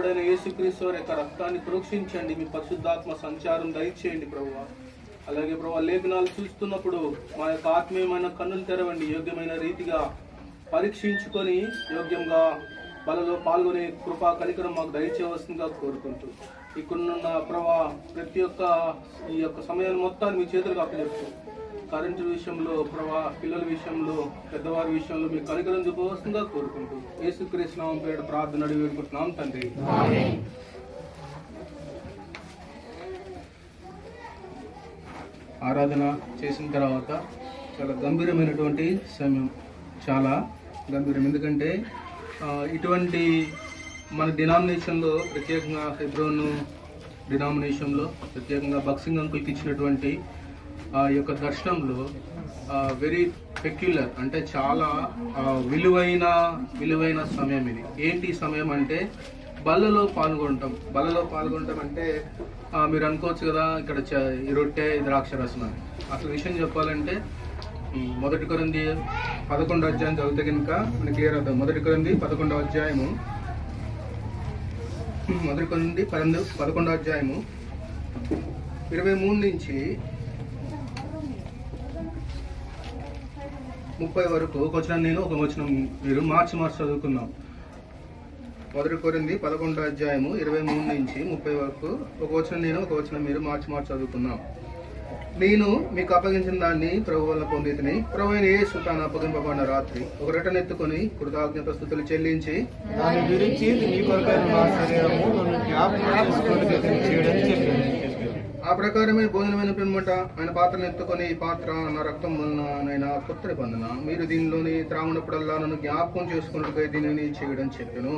కుమారుడైన యేసుక్రీస్తు వారి యొక్క రక్తాన్ని ప్రోక్షించండి. మీ పరిశుద్ధాత్మ సంచారం దయచేయండి ప్రభువా. అలాగే ప్రభు లేఖనాలు చూస్తున్నప్పుడు మా యొక్క ఆత్మీయమైన కన్నులు తెరవండి. యోగ్యమైన రీతిగా పరీక్షించుకొని యోగ్యంగా బలలో పాల్గొనే కృపా కనికరం మాకు దయచేయవలసిందిగా కోరుకుంటూ ఇక్కడున్న ప్రభా ప్రతి ఒక్క ఈ యొక్క సమయాన్ని మొత్తాన్ని మీ చేతులకు అప్పచెప్తూ కరెంటు విషయంలో ప్రభా పిల్లల విషయంలో పెద్దవారి విషయంలో మీ కనికరం చూపవలసిందిగా కోరుకుంటూ యేసుక్రీస్తు నామం పేరిట ప్రార్థన అడిగి వేడుకుంటున్నాం తండ్రి. ఆరాధన చేసిన తర్వాత చాలా గంభీరమైనటువంటి సమయం, చాలా గంభీరం. ఎందుకంటే ఇటువంటి మన డినామినేషన్లో ప్రత్యేకంగా హెబ్రోన్ డినామినేషన్లో ప్రత్యేకంగా బక్సింగ్ అంకుల్కి ఇచ్చినటువంటి ఈ యొక్క దర్శనంలో వెరీ పెక్యులర్ అంటే చాలా విలువైన సమయం ఇది. ఏంటి సమయం అంటే బల్లలో పాల్గొనటం అంటే మీరు అనుకోవచ్చు కదా ఇక్కడ ఈ రొట్టె ద్రాక్షరసం అని. అసలు విషయం చెప్పాలంటే 1 కొరింథీ 11వ అధ్యాయం చదివితే కనుక మనకి క్లియర్ అవుతాం. 1 కొరింథీ 11వ అధ్యాయము 1 కొరింథీ 11వ అధ్యాయము 23 నుంచి 30 వరకు ఒక వచనం నేను ఒక వచనం మీరు మార్చి చదువుకుందాం. 1 కొరింథీ 11వ అధ్యాయము 23 నుంచి 30 వరకు ఒక వచనం నేను ఒక వచనం మీరు మార్చి చదువుకుందాం. నేను మీకు అప్పగించిన దాన్ని ప్రభు వల్ల పొందితిని. ప్రభు అయిన యేసు తాను అప్పగింపబడిన రాత్రి ఒక రొట్టెను ఎత్తుకొని కృతజ్ఞత స్తుతులు చెల్లించి దాని గురించి ఆ ప్రకారమే భోజనమైన పిమ్మట ఆయన పాత్రను ఎత్తుకొని ఈ పాత్ర నా రక్తం వలన కొత్త నిబంధన, మీరు దీనిలోని త్రాగునప్పుడల్లా నన్ను జ్ఞాపకం చేసుకున్నట్టుగా దీనిని చేయడం చెప్పాను.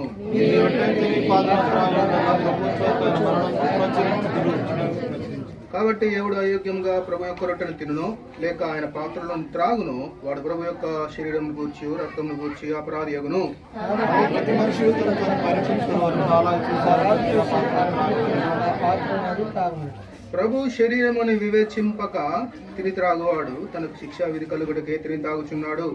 కాబట్టి ఎవడు అయోగ్యంగా ప్రభు యొక్క రొట్టెను తినునో లేక ఆయన పాత్రలో త్రాగును వాడు ప్రభు యొక్క శరీరం గూర్చి రక్తం గూర్చి అపరాధి అగును. ప్రభు శరీరం అని వివేచింపక తిని త్రాగువాడు తనకు శిక్షా విధి కలుగుటకే తిని తాగుచున్నాడు.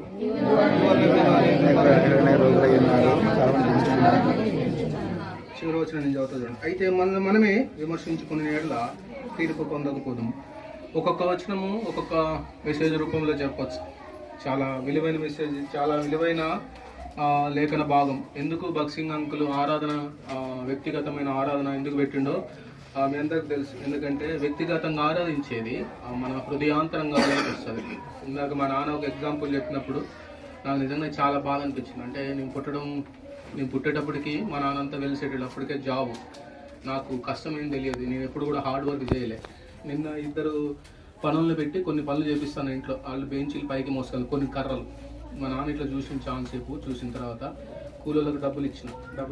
చివరి వచ్చిన నేను చదువుతా చూడండి. అయితే మనమే విమర్శించుకునే ఎడల తీర్పు పొందకపోదాం. ఒక్కొక్క వచనము ఒక్కొక్క మెసేజ్ రూపంలో చెప్పచ్చు. చాలా విలువైన మెసేజ్, చాలా విలువైన లేఖన భాగం. ఎందుకు బక్సింగ్ అంకుల్ ఆరాధన వ్యక్తిగతమైన ఆరాధన ఎందుకు పెట్టిండో మీ అందరికి తెలుసు. ఎందుకంటే వ్యక్తిగతంగా ఆరాధించేది మన హృదయాంతరంగా వస్తుంది. ఇందాక మా నాన్న ఒక ఎగ్జాంపుల్ చెప్పినప్పుడు నాకు నిజంగా చాలా బాధ అనిపించింది. అంటే నేను పుట్టేటప్పటికి మా నాన్నంతా వెలిసేటప్పటికే జాబు, నాకు కష్టం ఏం తెలియదు. నేను ఎప్పుడు కూడా హార్డ్ వర్క్ చేయలే. నిన్న 2 పనులను పెట్టి కొన్ని పనులు చేపిస్తాను ఇంట్లో. వాళ్ళు బెంచీలు పైకి మోసుకెళ్ళి కొన్ని కర్రలు మా నాన్న ఇట్లా చూసిన ఛాన్సేపు చూసిన తర్వాత కూలీలకు డబ్బులు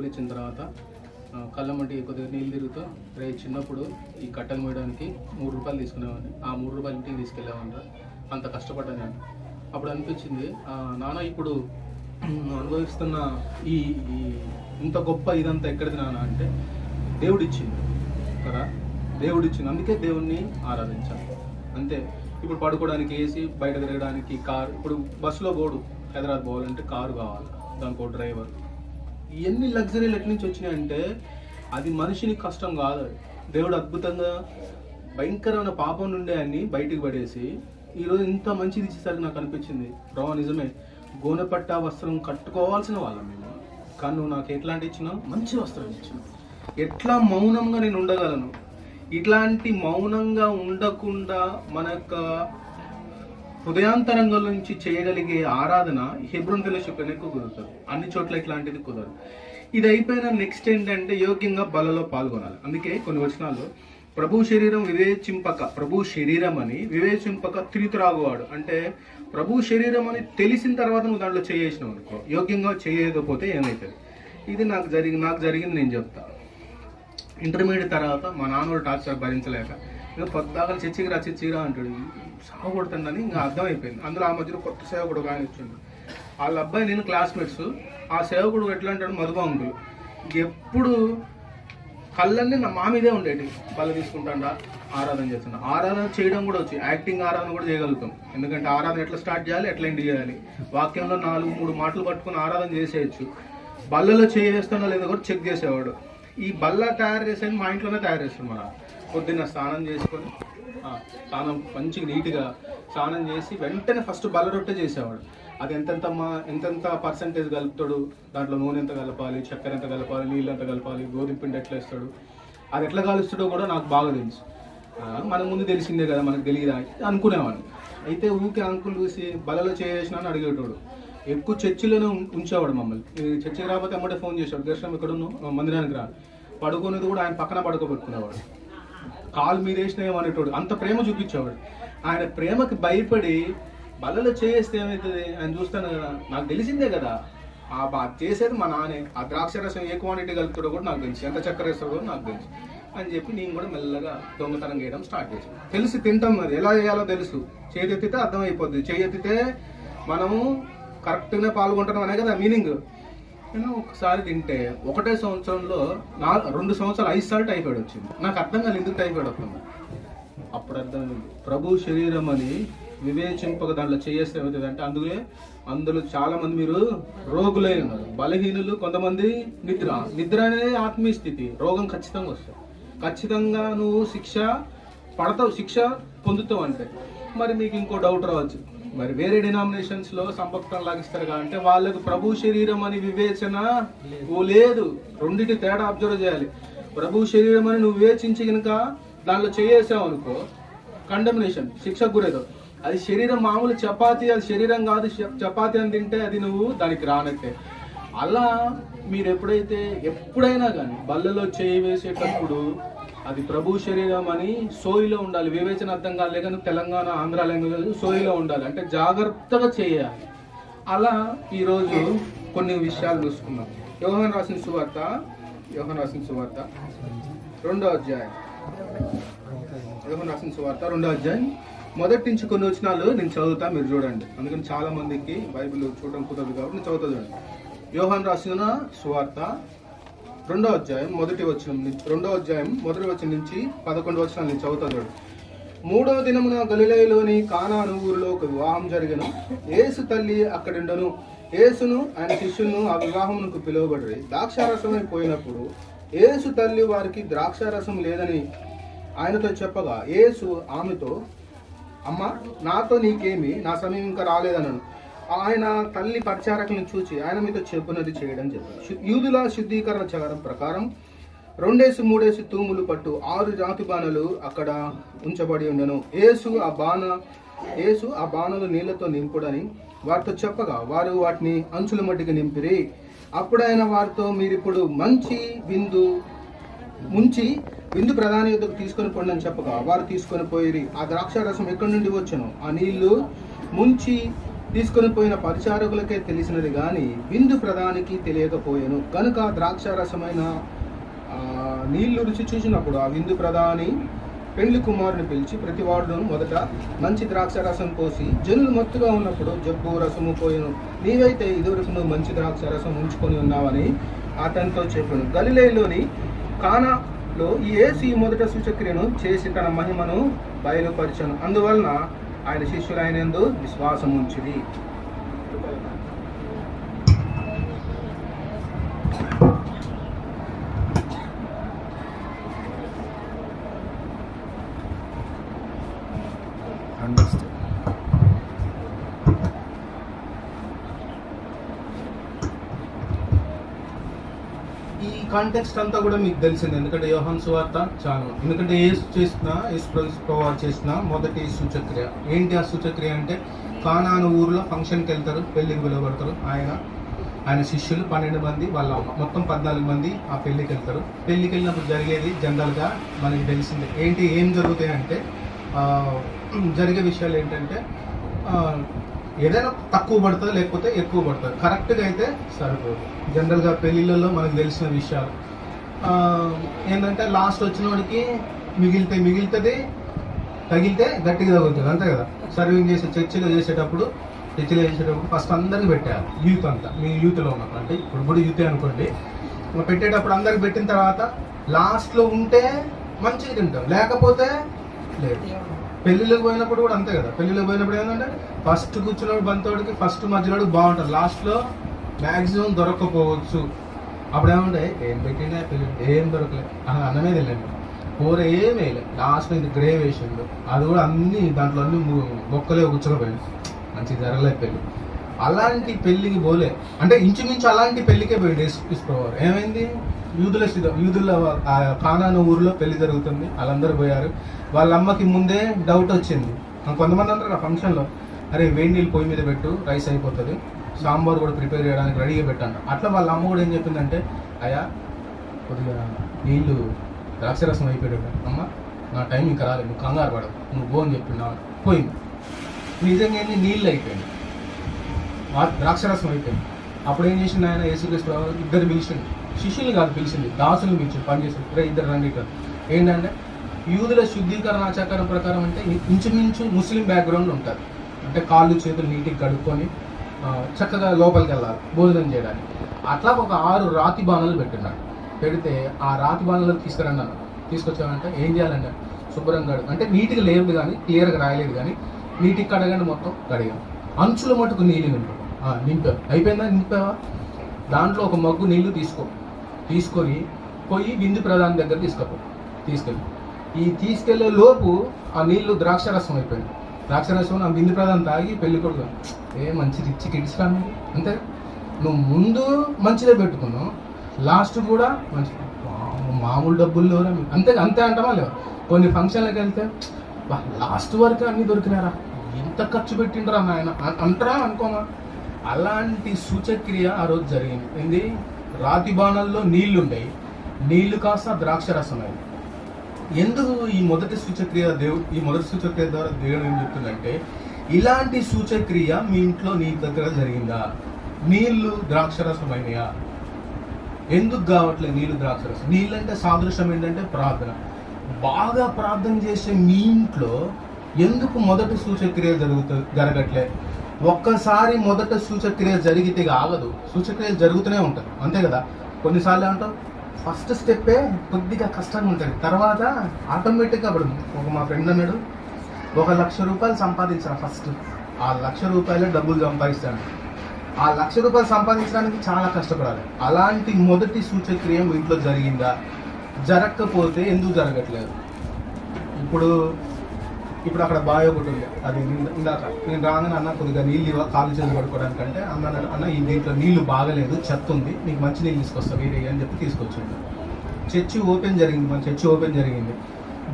ఇచ్చిన తర్వాత కళ్ళమ్మటి కొద్దిగా నీళ్ళు తిరుగుతూ రేపు చిన్నప్పుడు ఈ కట్టలు మోయడానికి 3 రూపాయలు తీసుకునేవాడిని. ఆ 3 రూపాయలు ఇంటికి తీసుకెళ్ళేవాడిని. అంత కష్టపడ్డాను నేను. అప్పుడు అనిపించింది నాన్న ఇప్పుడు అనుభవిస్తున్న ఈ ఇంత గొప్ప ఇదంతా ఎక్కడిది నాన్న అంటే దేవుడిచ్చింది కదా, దేవుడిచ్చింది. అందుకే దేవుణ్ణి ఆరాధించాలి అంతే. ఇప్పుడు పడుకోవడానికి ఏసీ, బయట తిరగడానికి కారు. ఇప్పుడు బస్సులో పోడు, హైదరాబాద్ పోవాలంటే కారు కావాలి, దానికి ఒక డ్రైవర్. ఇవన్నీ లగ్జరీలు ఎక్కడి నుంచి వచ్చినాయంటే అది మనిషిని కష్టం కాదు. దేవుడు అద్భుతంగా భయంకరమైన పాపం నుండే అన్ని బయటికి పడేసి ఈరోజు ఇంత మంచిది ఇచ్చేసరికి నాకు అనిపించింది ప్రభు నిజమే గోనెపట్ట వస్త్రం కట్టుకోవాల్సిన వాళ్ళం మేము, కానీ నువ్వు నాకు ఎట్లాంటి ఇచ్చినావు? మంచి వస్త్రం ఇచ్చినావు. ఎట్లా మౌనంగా నేను ఉండగలను? ఇట్లాంటి మౌనంగా ఉండకుండా మన యొక్క హృదయాంతరంగం నుంచి చేయగలిగే ఆరాధన హెబ్రోన్ ఫెలోషిప్లోనే ఎక్కువ కుదురుతుంది. అన్ని చోట్ల ఇట్లాంటిది కుదరదు. ఇది అయిపోయిన నెక్స్ట్ ఏంటంటే యోగ్యంగా బలలో పాల్గొనాలి. అందుకే కొన్ని వచనాల్లో ప్రభు శరీరం అని వివేచింపక తిని త్రాగువాడు అంటే ప్రభు శరీరం అని తెలిసిన తర్వాత నువ్వు దాంట్లో చేయేసినావు అనుకో, యోగ్యంగా చేయకపోతే ఏమవుతుంది? ఇది నాకు జరిగింది నేను చెప్తా. ఇంటర్మీడియట్ తర్వాత మా నాన్న టార్చర్ భరించలేక ఇంకా పొద్దాకలు చచ్చిరా అంటాడు, సాగు కొడుతుందని ఇంకా అర్థమైపోయింది. అందులో ఆ మధ్యలో కొత్త సేవకుడు ఒక ఆయన వచ్చిండు. వాళ్ళ అబ్బాయి నేను క్లాస్మేట్స్. ఆ సేవకుడు ఎట్లా అంటాడు, మధుబాంగులు ఎప్పుడు కళ్ళన్నీ మా మీదే ఉండేటి. బల్ల తీసుకుంటాడా, ఆరాధన చేస్తున్నా. ఆరాధన చేయడం కూడా వచ్చి యాక్టింగ్ ఆరాధన కూడా చేయగలుగుతాం. ఎందుకంటే ఆరాధన ఎట్లా స్టార్ట్ చేయాలి, ఎట్లా ఎండ్ చేయాలి, వాక్యంలో 4-3 మాటలు పట్టుకుని ఆరాధన చేసేయచ్చు. బల్లలో చేస్తున్నా లేదో కూడా చెక్ చేసేవాడు. ఈ బల్ల తయారు చేసేది మా ఇంట్లోనే తయారు చేస్తాం. మన పొద్దున్న స్నానం చేసుకొని స్నానం మంచిగా నీట్గా స్నానం చేసి వెంటనే ఫస్ట్ బల్ల రొట్టె చేసేవాడు. అది ఎంతెంత పర్సంటేజ్ కలుపుతాడు, దాంట్లో నూనె ఎంత కలపాలి, చక్కెర ఎంత కలపాలి, నీళ్ళు ఎంత కలపాలి, గోధుమ పిండి ఎట్లా వేస్తాడు, అది ఎట్లా కలుస్తాడో కూడా నాకు బాగా తెలుసు. మన ముందు తెలిసిందే కదా, మనకు తెలియదా అనుకునేవాడిని. అయితే ఊకే అంకుల్ చూసి బలలో చేసిన అని అడిగేటోడు. ఎక్కువ చర్చిలోనే ఉంచేవాడు మమ్మల్ని. చర్చికి రాకపోతే అమ్మడే ఫోన్ చేశాడు, దర్శనం ఎక్కడ ఉన్నావు, మందిరానికి రా. పడుకునేది కూడా ఆయన పక్కన పడుకోబెట్టుకునేవాడు. కాలు మీద వేసినాయేమనేటోడు, అంత ప్రేమ చూపించేవాడు. ఆయన ప్రేమకి భయపడి బలలో చేస్తే ఏమవుతుంది, ఆయన చూస్తాను కదా, నాకు తెలిసిందే కదా చేసేది మా నానే. ఆ ద్రాక్ష రసం ఏ క్వాంటిటీ కలుపుతాడో కూడా నాకు తెలుసు, ఎంత చక్కెర వేస్తాడో కూడా నాకు తెలుసు అని చెప్పి నేను కూడా మెల్లగా దొంగతనం చేయడం స్టార్ట్ చేశాను. తెలిసి తింటాం, అది ఎలా చేయాలో తెలుసు. చేయెత్తితే అర్థమైపోద్ది, చేయెత్తితే మనము కరెక్ట్గానే పాల్గొంటున్నాం అనే కదా మీనింగ్. నేను ఒకసారి తింటే ఒకటే సంవత్సరంలో 2 సంవత్సరాలు 5 సార్లు టైఫాయిడ్ వచ్చింది. నాకు అర్థం కాదు ఎందుకు టైఫాయిడ్ వస్తుంది. అప్పుడు అర్థమైంది, ప్రభు శరీరం అని వివేచింపక దాంట్లో చేస్తే ఏమవుతుంది అంటే, అందులో చాలా మంది మీరు రోగులై ఉన్నారు, బలహీనులు, కొంతమంది నిద్ర అనేది ఆత్మీయ స్థితి. రోగం ఖచ్చితంగా వస్తుంది, ఖచ్చితంగా నువ్వు శిక్ష పడతావు, శిక్ష పొందుతావు. అంటే మరి మీకు ఇంకో డౌట్ రావచ్చు, మరి వేరే డినామినేషన్స్ లో సంపక్తం లాగిస్తారు అంటే వాళ్ళకు ప్రభు శరీరం అని వివేచన లేదు. రెండింటి తేడా అబ్జర్వ్ చేయాలి. ప్రభు శరీరం అని నువ్వు వివేచించి కనుక దానిలో చేసావు అనుకో, కండమినేషన్, శిక్షకు గురేదో. అది శరీరం మామూలు చపాతీ, అది శరీరం కాదు. చపాతీ అని తింటే అది నువ్వు దానికి రానట్టే. అలా మీరు ఎప్పుడైనా కానీ బల్లలో చేయి వేసేటప్పుడు అది ప్రభు శరీరం అని సోయిలో ఉండాలి. వివేచన అర్థం కాలే కానీ తెలంగాణ ఆంధ్ర లాంగ్వేజ్ సోయిలో ఉండాలి, అంటే జాగ్రత్తగా చేయాలి. అలా ఈరోజు కొన్ని విషయాలు చూసుకున్నాం. యోహాను రాసిన సువార్త 2వ అధ్యాయం. యోహాను రాసిన సువార్త 2వ అధ్యాయం మొదటి నుంచి కొన్ని వచనాలు నేను చదువుతా, మీరు చూడండి. అందుకని చాలా మందికి బైబిల్ చూడడం కుదరదు కాబట్టి నేను చదువుతా చూడండి. యోహాను రాసిన సువార్త 2వ అధ్యాయం మొదటి వచనం నుంచి 11 వచనాలు నేను చదువుతా చూడండి. 3వ దినమున గలిలయలోని కానాను ఊరిలో ఒక వివాహం జరిగెను. యేసు తల్లి అక్కడుండెను. యేసును ఆయన శిష్యులను ఆ వివాహమునకు పిలువబడి ద్రాక్షారసమైపోయినప్పుడు యేసు తల్లి వారికి ద్రాక్షారసం లేదని ఆయనతో చెప్పగా, యేసు ఆమెతో, అమ్మ, నాతో నీకేమి, నా సమయం ఇంకా రాలేదనను. ఆయన తల్లి పరిచారకులను చూచి, ఆయన మీతో చెప్పునది చేయడం చెప్పారు. యూదుల శుద్ధీకరణ చట్టం ప్రకారం 2-3 తూములు పట్టు 6 జాతి బాణలు అక్కడ ఉంచబడి ఉండెను. యేసు ఆ బాణలు నీళ్లతో నింపుడని వారితో చెప్పగా, వారు వాటిని అంచుల మట్టికి నింపిరి. అప్పుడైన వారితో, మీరిప్పుడు ముంచి విందు ప్రధాని యొద్దకు తీసుకొని పోండి అని చెప్పగా, వారు తీసుకొని పోయిరి. ఆ ద్రాక్షారసం ఎక్కడి నుండి వచ్చును, ఆ నీళ్లు ముంచి తీసుకొని పోయిన పరిచారకులకే తెలిసినది గాని విందు ప్రధానికి తెలియకపోయాను. కనుక ద్రాక్షారసమైన నీళ్లు రుచి చూసినప్పుడు ఆ విందు ప్రధాని పెండ్లి కుమారుని పిలిచి, ప్రతివాడును మొదట మంచి ద్రాక్షారసం పోసి, జనులు మత్తుగా ఉన్నప్పుడు జబ్బు రసము పోయెను. నీవైతే ఇదివరకు నువ్వు మంచి ద్రాక్షారసం ఉంచుకొని ఉన్నావని అతనితో చెప్పాను. గలిలయలోని కానాలో యేసు ఈ మొదట సూచక్రియను చేసి తన మహిమను బయలుపరిచను. అందువలన ఆయన శిష్యులు ఆయనందు విశ్వాసం ఉంచిరి. ఈ కాంటెక్స్ట్ అంతా కూడా మీకు తెలిసింది, ఎందుకంటే యోహాను సువార్త చాలా, ఎందుకంటే యేసు చేసిన మొదటి సూచక్రియ ఏంటి? ఆ సూచక్రియ అంటే కానాను ఊరిలో ఫంక్షన్కి వెళ్తారు, పెళ్లికి పిలువబడతారు. ఆయన శిష్యులు 12 మంది, వాళ్ళ మొత్తం 14 మంది ఆ పెళ్లికి వెళ్తారు. పెళ్లికి వెళ్ళినప్పుడు జరిగేది జనరల్గా మనకి తెలిసిందే. ఏం జరుగుతాయి అంటే, జరిగే విషయాలు ఏంటంటే, ఏదైనా తక్కువ పడుతుంది, లేకపోతే ఎక్కువ పడుతుంది. కరెక్ట్గా అయితే సరిపోదు. జనరల్గా పెళ్ళిళ్ళలో మనకు తెలిసిన విషయాలు ఏంటంటే, లాస్ట్ వచ్చిన వాడికి మిగిలితుంది, తగిలితే గట్టిగా తగులుతుంది, అంతే కదా. సర్వింగ్ చర్చిలో చేసేటప్పుడు ఫస్ట్ అందరికి పెట్టాలి. యూత్ అంతా, మీ యూత్లో ఉన్నప్పుడు, అంటే ఇప్పుడు యూతే అనుకోండి, పెట్టేటప్పుడు అందరికి పెట్టిన తర్వాత లాస్ట్లో ఉంటే మంచిగా తింటాం, లేకపోతే లేదు. పెళ్ళిళ్ళకి పోయినప్పుడు కూడా అంతే కదా. పెళ్ళిళ్ళకి పోయినప్పుడు ఏంటంటే, ఫస్ట్ కూర్చున్నప్పుడు బంతోడికి ఫస్ట్ మధ్యలో బాగుంటుంది, లాస్ట్లో మ్యాక్సిమం దొరకకపోవచ్చు. అప్పుడు ఏమంటే ఏం పెట్టినా పెళ్ళి ఏం దొరకలేదు, అన్నమే తెలియదు, కూర ఏం వేయలేదు, లాస్ట్లో ఇంత గ్రేవ్ వేసిండు, అది కూడా అన్ని దాంట్లో అన్ని మొక్కలే కూర్చోకపోయింది, మంచిగా జరగలేదు పెళ్ళి. అలాంటి పెళ్ళికి పోలే అంటే ఇంచుమించు అలాంటి పెళ్ళికే పోయింది యేసుక్రీస్తు. ఏమైంది, యూదుల కానాను ఊరిలో పెళ్లి జరుగుతుంది, వాళ్ళందరూ పోయారు. వాళ్ళ అమ్మకి ముందే డౌట్ వచ్చింది. కొంతమంది అంటారు ఆ ఫంక్షన్లో, అరే వేడి నీళ్ళు పొయ్యి మీద పెట్టు, రైస్ అయిపోతుంది, సాంబార్ కూడా ప్రిపేర్ చేయడానికి రెడీగా పెట్టాను. అట్లా వాళ్ళ అమ్మ కూడా ఏం చెప్పిందంటే, అయ్యా కొద్దిగా నీళ్ళు ద్రాక్షరసం అయిపోయాడు, అమ్మ నా టైం ఇంకా రాలేదు, నువ్వు కంగారు పడవు, నువ్వు పో అని చెప్పిందా. పోయింది, నిజంగా నీళ్ళు అయిపోయింది, ద్రాక్షరసం అయిపోయింది. అప్పుడు ఏం చేసింది ఆయన యేసుక్రీస్తు ఇద్దరు పిలిచింది, శిష్యులు కాదు పిలిచింది, దాసులు పిలిచింది, పనిచేసింది, ఇద్దరు రండి ఇక్కడ. ఏంటంటే యూదుల శుద్ధీకరణ ఆచారం ప్రకారం అంటే ఇంచుమించు ముస్లిం బ్యాక్గ్రౌండ్ ఉంటుంది, అంటే కాళ్ళు చేతులు నీటికి కడుక్కొని చక్కగా లోపలికి వెళ్ళాలి భోజనం చేయడానికి. అట్లా ఒక 6 రాతి బాణలు పెట్టినాడు. పెడితే ఆ రాతి బాణలు తీసుకురండి అన్న, తీసుకొచ్చామంటే ఏం చేయాలంటే శుభ్రంగా అంటే నీటికి లేదు కానీ క్లియర్గా రాయలేదు కానీ నీటికి కడగండి, మొత్తం కడిగాం, అంచుల మటుకు నీళ్ళు నింపావు. అయిపోయిందా, నింపావా? దాంట్లో ఒక మగ్గు నీళ్లు తీసుకొని పోయి విందు ప్రధాని దగ్గర తీసుకెళ్ళే లోపు ఆ నీళ్లు ద్రాక్షరసం అయిపోయింది. ద్రాక్షరసం ఆ విందు ప్రధాని తాగి పెళ్లి కొడుకు మంచి రిచ్ కిడ్స్ రా నువ్వు, అంతే నువ్వు ముందు మంచిదే పెట్టుకున్నావు, లాస్ట్ కూడా మంచి మామూలు డబ్బుల్లో అంతే అంటామా లేవు. కొన్ని ఫంక్షన్లకు వెళ్తే లాస్ట్ వరకు అన్నీ దొరికినారా, ఎంత ఖర్చు పెట్టిండ్రా నాయన అంటారా అనుకోమా. అలాంటి సూచక్రియ ఆ రోజు జరిగింది. ఏంది, రాతి బాణల్లో నీళ్లుంటాయి, నీళ్లు కాస్త ద్రాక్షరసం అయింది. ఎందుకు ఈ మొదటి సూచక్రియ ద్వారా దేవుడు ఏం చెప్తుందంటే, ఇలాంటి సూచక్రియ మీ ఇంట్లో నీ దగ్గర జరిగిందా? నీళ్లు ద్రాక్షరసమైనయా? ఎందుకు కావట్లేదు నీళ్లు ద్రాక్షరసం? నీళ్ళు అంటే సాదృశ్యం ఏంటంటే ప్రార్థన. బాగా ప్రార్థన చేసే మీ ఇంట్లో ఎందుకు మొదటి సూచక్రియ జరగట్లే? ఒక్కసారి మొదట సూచక్రియ జరిగితే ఆగదు, సూచక్రియలు జరుగుతూనే ఉంటుంది, అంతే కదా. కొన్నిసార్లు అంటాం ఫస్ట్ స్టెప్పే కొద్దిగా కష్టంగా ఉంటుంది, తర్వాత ఆటోమేటిక్గా. అప్పుడు మా ఫ్రెండ్ అన్నాడు, 1,00,000 రూపాయలు సంపాదించాను ఫస్ట్, ఆ 1,00,000 రూపాయలే డబ్బులు సంపాదిస్తాను. ఆ 1,00,000 రూపాయలు సంపాదించడానికి చాలా కష్టపడాలి. అలాంటి మొదటి సూచక్రియ మీ ఇంట్లో జరిగిందా? జరగకపోతే ఎందుకు జరగట్లేదు? ఇప్పుడు అక్కడ బావి ఒకటి ఉంది, అది ఇందాక నేను రాగానే అన్న కొద్దిగా నీళ్ళు కాలు చేతులు పడుకోవడానికి అంటే అన్న ఈ దీంట్లో నీళ్లు బాగలేదు, చెత్త ఉంది, నీకు మంచి నీళ్ళు తీసుకొస్తా వేరే అని చెప్పి తీసుకొచ్చింది. చర్చి ఓపెన్ జరిగింది,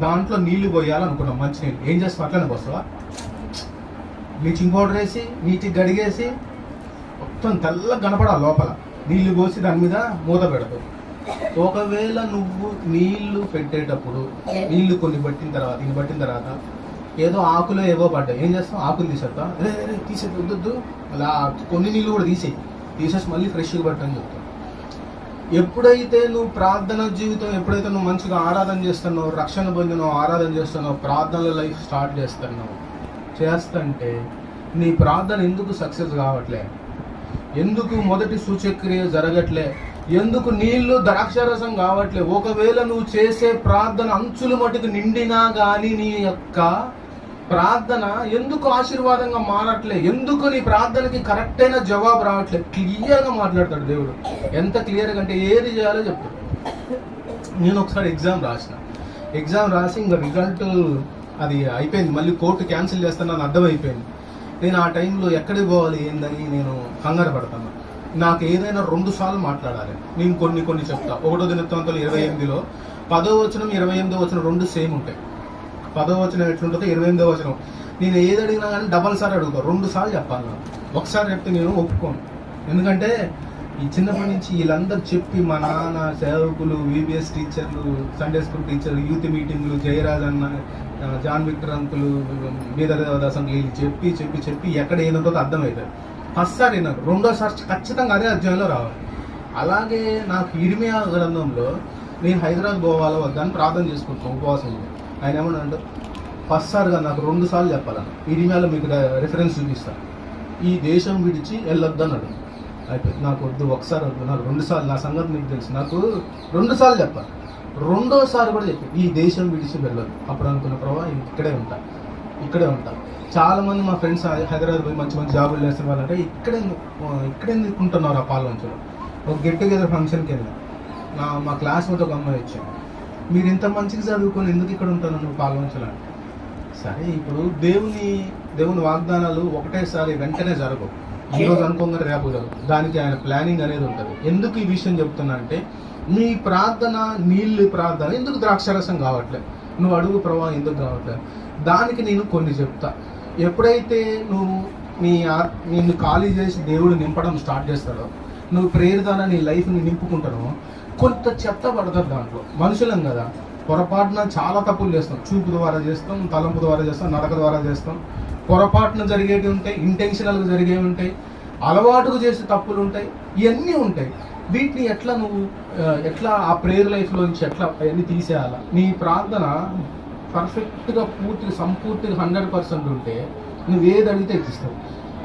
దాంట్లో నీళ్లు పోయాలనుకున్నాం, మంచి నీళ్ళు. ఏం చేస్తావు, అట్లనే పోస్తావా? బ్లీచింగ్ పౌడర్ వేసి నీటికి గడిగేసి మొత్తం తెల్ల కనపడాలి లోపల, నీళ్లు పోసి దాని మీద మూత పెడతావు. ఒకవేళ నువ్వు నీళ్లు పెట్టేటప్పుడు నీళ్లు కొన్ని పట్టిన తర్వాత ఏదో ఆకులు ఏవో పడ్డాయి, ఏం చేస్తాం, ఆకులు తీసేస్తా, తీసేది వద్దు, అలా కొన్ని నీళ్ళు కూడా తీసేసి మళ్ళీ ఫ్రెష్గా పట్టని చెప్తాం. ఎప్పుడైతే నువ్వు ప్రార్థన జీవితం, ఎప్పుడైతే నువ్వు మంచిగా ఆరాధన చేస్తున్నావు, రక్షణ పొందినావు, ఆరాధన చేస్తున్నావు, ప్రార్థనల లైఫ్ స్టార్ట్ చేస్తుంటే నీ ప్రార్థన ఎందుకు సక్సెస్ కావట్లే? ఎందుకు మొదటి సూచక్రియ జరగట్లే? ఎందుకు నీళ్లు ద్రాక్షరసం కావట్లే? ఒకవేళ నువ్వు చేసే ప్రార్థన అంచులు మటుకు నిండినా కానీ నీ యొక్క ప్రార్థన ఎందుకు ఆశీర్వాదంగా మారట్లే? ఎందుకు నీ ప్రార్థనకి కరెక్ట్ అయిన జవాబు రావట్లేదు? క్లియర్గా మాట్లాడతాడు దేవుడు. ఎంత క్లియర్గా అంటే ఏది చేయాలో చెప్తాడు. నేను ఒకసారి ఎగ్జామ్ రాసి ఇంకా రిజల్ట్ అది అయిపోయింది, మళ్ళీ కోర్టు క్యాన్సిల్ చేస్తానని అర్థమైపోయింది. నేను ఆ టైంలో ఎక్కడికి పోవాలి ఏందని నేను కంగారు పడతాను. నాకు ఏదైనా 2 సార్లు మాట్లాడాలి. నేను కొన్ని చెప్తా. 1వ దినవృత్తాంతాలు 28లో 10వ వచనం 28వ వచనం 2 సేమ్ ఉంటాయి. 10వ వచనం ఎట్లుంటుందో 28వ వచనం. నేను ఏది అడిగినా కానీ డబల్ సార్ అడుగుతాను, 2 సార్లు చెప్పాలి. నాకు ఒకసారి చెప్తే నేను ఒప్పుకోను. ఎందుకంటే ఈ చిన్నప్పటి నుంచి వీళ్ళందరూ చెప్పి, మా నాన్న సేవకులు, విబిఎస్ టీచర్లు, సండే స్కూల్ టీచర్లు, యూత్ మీటింగ్లు, జయరాజ్ అన్న, జాన్ విక్టర్ అంకులు, బీదరదాస్ అంకులు చెప్పి ఎక్కడ ఏదుంటుందో అర్థమవుతుంది. ఫస్ట్ సారి విన్నాను, 2వ సారి ఖచ్చితంగా అదే అధ్యాయంలో రావాలి. అలాగే నాకు ఇర్మియా గ్రంథంలో నేను హైదరాబాద్ పోవాలో వద్దని ప్రార్థన చేసుకుంటాను, ఉపవాసం. ఆయన ఏమన్నా అంటే ఫస్ట్ సారిగా నాకు 2 సార్లు చెప్పాలని, ఇర్మియాలో మీకు రిఫరెన్స్ చూపిస్తాను, ఈ దేశం విడిచి వెళ్ళొద్దన్నాడు. అయిపోయింది, నాకు వద్దు, ఒకసారి వద్దు, నాకు 2 సార్లు, నా సంగతి మీకు తెలుసు, నాకు 2 సార్లు చెప్పాలి. 2వసారి కూడా చెప్పి ఈ దేశం విడిచి వెళ్ళదు. అప్పుడు అనుకున్న ప్రభావ ఇక్కడే ఉంటా. చాలా మంది మా ఫ్రెండ్స్ హైదరాబాద్ పోయి మంచి జాబులు చేస్తున్న వాళ్ళంటే ఇక్కడే ఉంటున్నారు ఆ పాలవంచులో. ఒక గెట్ టుగెదర్ ఫంక్షన్కి వెళ్ళాను. మా క్లాస్ మీద ఒక అమ్మాయి వచ్చాను, మీరు ఇంత మంచిగా చదువుకొని ఎందుకు ఇక్కడ ఉంటాను నువ్వు పాల్గొంచాలని. సరే, ఇప్పుడు దేవుని వాగ్దానాలు ఒకటేసారి వెంటనే జరగవు. ఈరోజు అనుకోగానే రేపు జరగదు. దానికి ఆయన ప్లానింగ్ అనేది ఉంటుంది. ఎందుకు ఈ విషయం చెప్తున్నా అంటే, నీ ప్రార్థన నీళ్ళు ప్రార్థన ఎందుకు ద్రాక్షరసం కావట్లేదు, నువ్వు అడుగు ప్రభావం ఎందుకు కావట్లేదు, దానికి నేను కొన్ని చెప్తా. ఎప్పుడైతే నువ్వు నిన్ను ఖాళీ చేసి దేవుడు నింపడం స్టార్ట్ చేస్తాడో, నువ్వు ప్రేయర్ ద్వారా నీ లైఫ్ని నింపుకుంటానో, కొంత చెత్త పడతారు దాంట్లో. మనుషులం కదా, పొరపాటున చాలా తప్పులు చేస్తాం. చూపు ద్వారా చేస్తాం, తలంపు ద్వారా చేస్తాం, నడక ద్వారా చేస్తాం. పొరపాటున జరిగేవి ఉంటాయి, ఇంటెన్షనల్గా జరిగేవి ఉంటాయి, అలవాటుగా చేసే తప్పులు ఉంటాయి, ఇవన్నీ ఉంటాయి. వీటిని ఎట్లా ఆ ప్రేయర్ లైఫ్లో నుంచి ఎట్లా అవన్నీ తీసేయాలా? నీ ప్రార్థన పర్ఫెక్ట్గా సంపూర్తిగా 100% ఉంటే నువ్వు ఏది అడిగితే ఇస్తావు.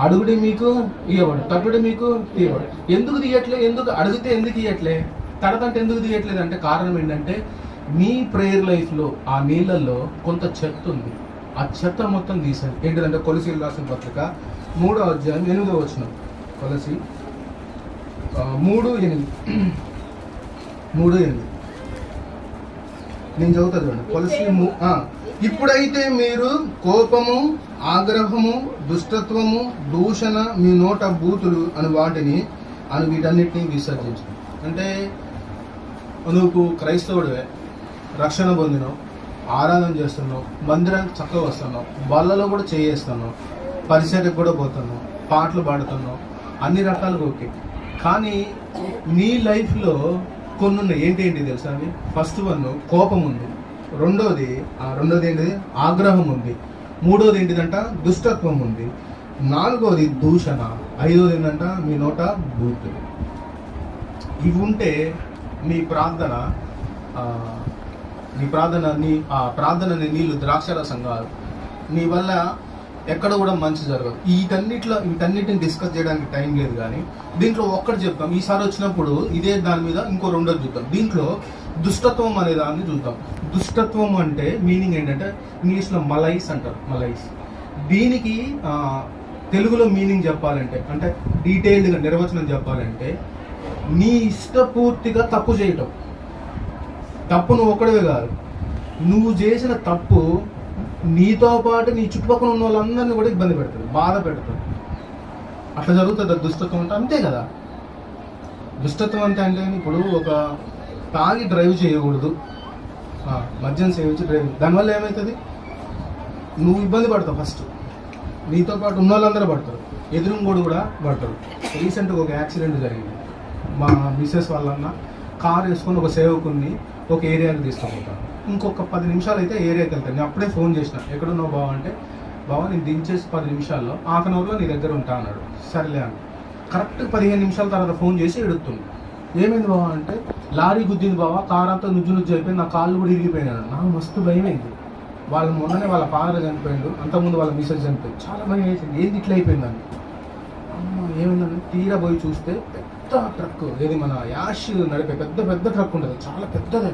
అడుగుడి మీకు ఇవ్వబడు, తట్టుడి మీకు తీయబడు. ఎందుకు తీయట్లే? అడిగితే ఎందుకు ఇవ్వట్లే? తడతంటే ఎందుకు తీయట్లేదు అంటే కారణం ఏంటంటే, నీ ప్రేయర్ లైఫ్లో ఆ నీళ్ళల్లో కొంత చెత్త ఉంది. ఆ చెత్త మొత్తం తీసాను. ఏంటిదంటే కొలసీలు రాసిన పత్రిక 3వ అధ్యాయం 8వ వచనం. కొలసి 3:8 నేను చదువుతా చూడండి. కొలసి ఇప్పుడైతే మీరు కోపము, ఆగ్రహము, దుష్టత్వము, దూషణ, మీ నోట బూతులు అని వీటన్నిటిని విసర్జించు. అంటే నువ్వు క్రైస్తవుడివే, రక్షణ పొందినావు, ఆరాధన చేస్తున్నావు, మందిరానికి చక్కగా వస్తున్నావు, బళ్ళలో కూడా చేస్తున్నావు, పరిచర్యకు కూడా పోతున్నావు, పాటలు పాడుతున్నావు, అన్ని రకాలుగా ఓకే. కానీ నీ లైఫ్లో కొన్ని ఉన్నాయి. ఏంటి తెలుసా అవి? ఫస్ట్ వన్ కోపం ఉంది, రెండోది ఏంటిది ఆగ్రహం ఉంది, మూడోది ఏంటిదంట దుష్టత్వం ఉంది, నాలుగోది దూషణ, ఐదోది ఏంటంట మీ నోట బూతులు. ఇవి ఉంటే నీ ప్రార్థన నీళ్ళు ద్రాక్షరసం కాదు. నీ వల్ల ఎక్కడ కూడా మంచి జరగదు. వీటన్నిటిని డిస్కస్ చేయడానికి టైం లేదు. కానీ దీంట్లో ఒక్కటి చెప్తాం. ఈసారి వచ్చినప్పుడు ఇదే దాని మీద ఇంకో రెండోది చూద్దాం. దీంట్లో దుష్టత్వం అనే దాన్ని చూద్దాం. దుష్టత్వం అంటే మీనింగ్ ఏంటంటే ఇంగ్లీష్లో మలైస్ అంటారు. మలైస్ దీనికి తెలుగులో మీనింగ్ చెప్పాలంటే, అంటే డీటెయిల్డ్గా నిర్వచనం చెప్పాలంటే, నీ ఇష్టపూర్తిగా తప్పు చేయటం. తప్పు నువ్వు ఒక్కడే కాదు, నువ్వు చేసిన తప్పు నీతో పాటు నీ చుట్టుపక్కల ఉన్న వాళ్ళందరినీ కూడా ఇబ్బంది పెడతాడు, బాధ పెడతాడు. అట్లా జరుగుతుంది దుష్టత్వం అంటే. అంతే కదా, దుష్టత్వం అంటే ఇప్పుడు ఒక తాగి డ్రైవ్ చేయకూడదు, మద్యం సేవించి డ్రైవ్. దానివల్ల ఏమవుతుంది? నువ్వు ఇబ్బంది పడతావు. ఫస్ట్ నీతో పాటు ఉన్న వాళ్ళందరూ పడతారు, ఎదురుంగోడు కూడా పడతారు. రీసెంట్గా ఒక యాక్సిడెంట్ జరిగింది. మా మిస్సెస్ వాళ్ళన్న కారు వేసుకొని ఒక సేవకుని ఒక ఏరియాకి తీసుకుపోతాను. ఇంకొక 10 నిమిషాలు అయితే ఏరియాకి వెళ్తాను. నేను అప్పుడే ఫోన్ చేసిన, ఎక్కడున్నావు బావ అంటే, బావ నేను దించేసి 10 నిమిషాల్లో, హాఫ్ అన్ అవర్లో నీ దగ్గర ఉంటా అన్నాడు. సరేలే అని కరెక్ట్ 15 నిమిషాల తర్వాత ఫోన్ చేసి ఎడుతుంది. ఏమైంది బావ అంటే, లారీ గుద్దింది బావ, కారు అంతా నుజ్జు అయిపోయింది, నా కాళ్ళు కూడా ఇరిగిపోయినాడు. నాకు మస్తు భయం అయింది. మొన్ననే వాళ్ళ ఫాదర్ చనిపోయాడు, అంతకుముందు వాళ్ళ మిస్సెస్ చనిపోయింది. చాలా భయం వేసింది, ఏంది ఇట్లా అయిపోయిందని. అమ్మ ఏమైందని తీరా పోయి చూస్తే పెద్ద ట్రక్, ఏది మన యాష్ నడిపే పెద్ద ట్రక్ ఉంటుంది, చాలా పెద్దది.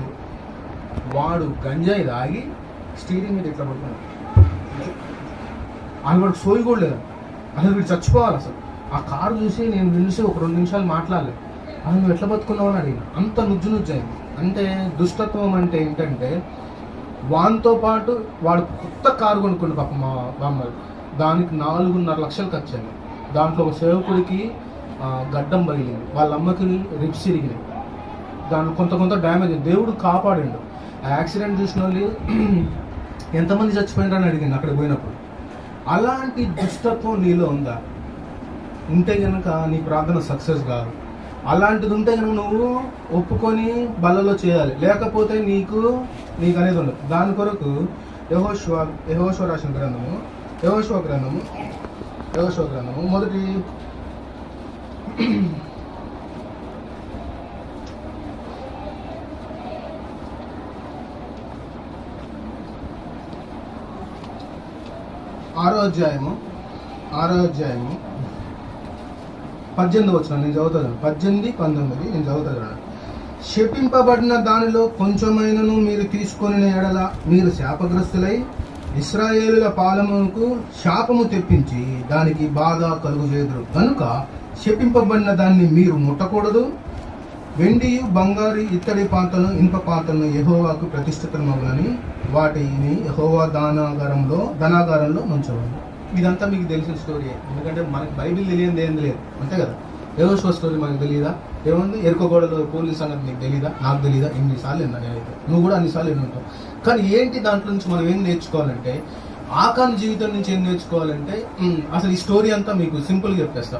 వాడు గంజాయి తాగి స్టీరింగ్ మీద ఇట్లా పడుకున్నాడు. వాడికి సోయి కూడా లేదు, అసలు వీడు చచ్చిపోవాలి. అసలు ఆ కారు చూసి నేను నిలిచి ఒక 2 నిమిషాలు మాట్లాడలేదు. అసలు నువ్వు ఎట్లా బతుకున్నావు అని అడిగిన. అంత నుజ్జు అయింది. అంటే దుష్టత్వం అంటే ఏంటంటే, వానితో పాటు వాడు కొత్త కారు కొనుక్కుండు పాప మా బామ్మలు, దానికి 4.5 లక్షలు ఖర్చు అయింది. దాంట్లో ఒక సేవకుడికి గడ్డం పగిలింది, వాళ్ళ అమ్మకి రిబ్స్ ఇరిగినాయి, దాంట్లో కొంత డ్యామేజ్. దేవుడు కాపాడిండు. ఆ యాక్సిడెంట్ చూసిన వాళ్ళు ఎంతమంది చచ్చిపోయినారని అడిగింది అక్కడ పోయినప్పుడు. అలాంటి దుష్టత్వం నీలో ఉందా? ఉంటే కనుక నీ ప్రార్థన సక్సెస్ కాదు. అలాంటిది ఉంటే కనుక నువ్వు ఒప్పుకొని బలలో చేయాలి, లేకపోతే నీకు అనేది ఉండదు. దాని కొరకు యెహోషువ రాసిన గ్రంథము యెహోషువ గ్రంథము మొదటి 6వ అధ్యాయము 18వ వచనం నేను చదువుతాను. 18-19 నేను చదువుతాను. శపింపబడిన దానిలో కొంచెమైనను మీరు తీసుకొని ఎడల మీరు శాపగ్రస్తులై ఇశ్రాయేలుల పాలమునకు శాపము తెప్పించి దానికి బాధ కలుగు చేదురు కనుక శపింపబడిన దాన్ని మీరు ముట్టకూడదు, వెండియు బంగారు ఇత్తడి పాత్రలను ఇనుప పాత్రలను యెహోవాకు ప్రతిష్ఠితమగునని వాటిని యెహోవా ధనాగారంలో ఉంచవాలి. ఇదంతా మీకు తెలిసిన స్టోరీ, ఎందుకంటే మనకి బైబిల్ తెలియదు ఏం లేదు అంతే కదా. యెహోషువ స్టోరీ మనకు తెలియదా? ఏముంది? ఎరుకో గోడలో పోలీస్ సంగతి నీకు తెలియదా? నాకు తెలియదా? ఎన్నిసార్లు విన్నా నేనైతే, నువ్వు కూడా అన్నిసార్లు విని ఉంటావు. కానీ ఏంటి దాంట్లో నుంచి మనం ఏం నేర్చుకోవాలంటే, ఆకాన్ జీవితం నుంచి ఏం నేర్చుకోవాలంటే, అసలు ఈ స్టోరీ అంతా మీకు సింపుల్గా చెప్పేస్తా.